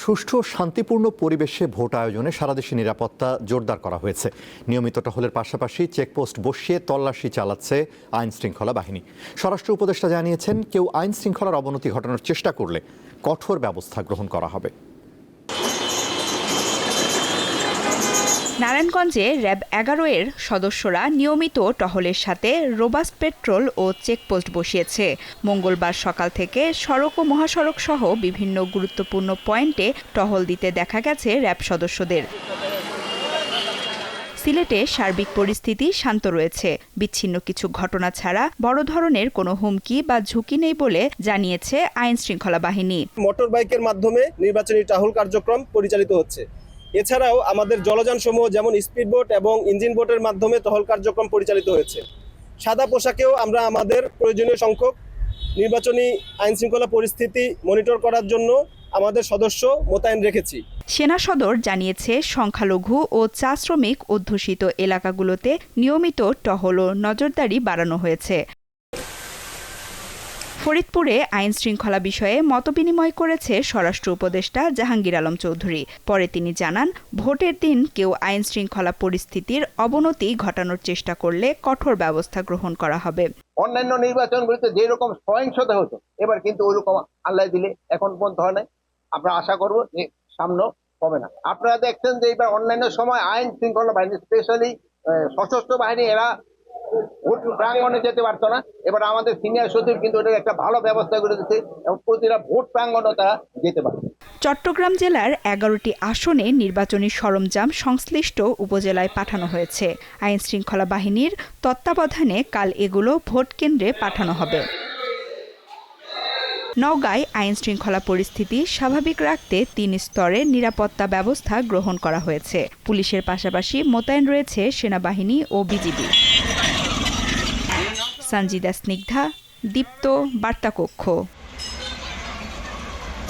সুষ্ঠু ও শান্তিপূর্ণ পরিবেশে ভোট আয়োজনে সারা দেশে নিরাপত্তা জোরদার করা হয়েছে। নিয়মিত টহলের পাশাপাশি চেকপোস্ট বসিয়ে তল্লাশি চালাচ্ছে আইন শৃঙ্খলা বাহিনী। স্বরাষ্ট্র উপদেষ্টা জানিয়েছেন, কেউ আইন শৃঙ্খলার অবনতি ঘটানোর চেষ্টা করলে কঠোর ব্যবস্থা গ্রহণ করা হবে। নারায়ণগঞ্জে র্যাব 11 এর সদস্যরা নিয়মিত টহলের সাথে রোবাস্ট পেট্রোল ও চেকপোস্ট বসিয়েছে। মঙ্গলবার সকাল থেকে সড়ক ও মহাসড়ক সহ বিভিন্ন গুরুত্বপূর্ণ পয়েন্টে টহল দিতে দেখা গেছে র্যাব সদস্যদের। সিলেটে সার্বিক পরিস্থিতি শান্ত রয়েছে। বিচ্ছিন্ন কিছু ঘটনা ছাড়া বড় ধরনের কোনো হুমকি বা ঝুঁকি নেই বলে জানিয়েছে আইন শৃঙ্খলা বাহিনী। মোটর বাইকের মাধ্যমে নির্বাচনী টহল কার্যক্রম পরিচালিত হচ্ছে। এছাড়াও আমাদের জলযান সমূহ যেমন স্পিডবোট এবং ইঞ্জিন বোটের মাধ্যমে টহল কার্যক্রম পরিচালিত হয়েছে। সাদা পোশাকেও আমরা আমাদের প্রয়োজনীয় সংখ্যক নির্বাচনী আইন শৃঙ্খলা পরিস্থিতি মনিটর করার জন্য আমাদের সদস্য মোতায়েন রেখেছি। সেনা সদর জানিয়েছে, সংখ্যালঘু ও চা শ্রমিক অধ্যুষিত এলাকাগুলোতে নিয়মিত টহল ও নজরদারি বাড়ানো হয়েছে। ফরিদপুরে আইন শৃঙ্খলা বিষয়ে মতবিনিময় করেছে স্বরাষ্ট্র উপদেষ্টা জাহাঙ্গীর আলম চৌধুরী। পরে তিনি জানান, ভোটের দিন কেউ আইন শৃঙ্খলা পরিস্থিতির অবনতি ঘটানোর চেষ্টা করলে কঠোর ব্যবস্থা গ্রহণ করা হবে। অন্যান্য নির্বাচনগুলিতে যেরকম সহিংসতা হতো, এবার কিন্তু ওইরকম আল্লাহ দিলে এখন পর্যন্ত হয় নাই। আমরা আশা করব যে সামনে হবে না। আপনারা দেখছেন যে এবার অন্যান্য সময় আইন শৃঙ্খলা বাহিনী, স্পেশালি সশস্ত্র বাহিনী, এরা ভোট প্রাঙ্গণে যেতে পারতো না। এবার আমাদের সিনিয়র সচিব কিন্তু এটা একটা ভালো ব্যবস্থা করে দিচ্ছে এবং প্রতিটা ভোট প্রাঙ্গণে তারা যেতে পারবে। চট্টগ্রাম জেলার 11টি আসনে নির্বাচনী সরঞ্জাম সংশ্লিষ্ট উপজেলায় পাঠানো হয়েছে। আইন শৃঙ্খলা বাহিনীর তত্ত্বাবধানে কাল এগুলো ভোট কেন্দ্রে পাঠানো হবে। নওগাঁয় আইন শৃঙ্খলা পরিস্থিতি স্বাভাবিক রাখতে 3 স্তরে নিরাপত্তা ব্যবস্থা গ্রহণ করা হয়েছে। পুলিশের পাশাপাশি মোতায়েন রয়েছে সেনাবাহিনী ও বিজিবি। সঞ্জিদা স্নিগ্ধা, দীপ্ত, বার্তা কক্ষ।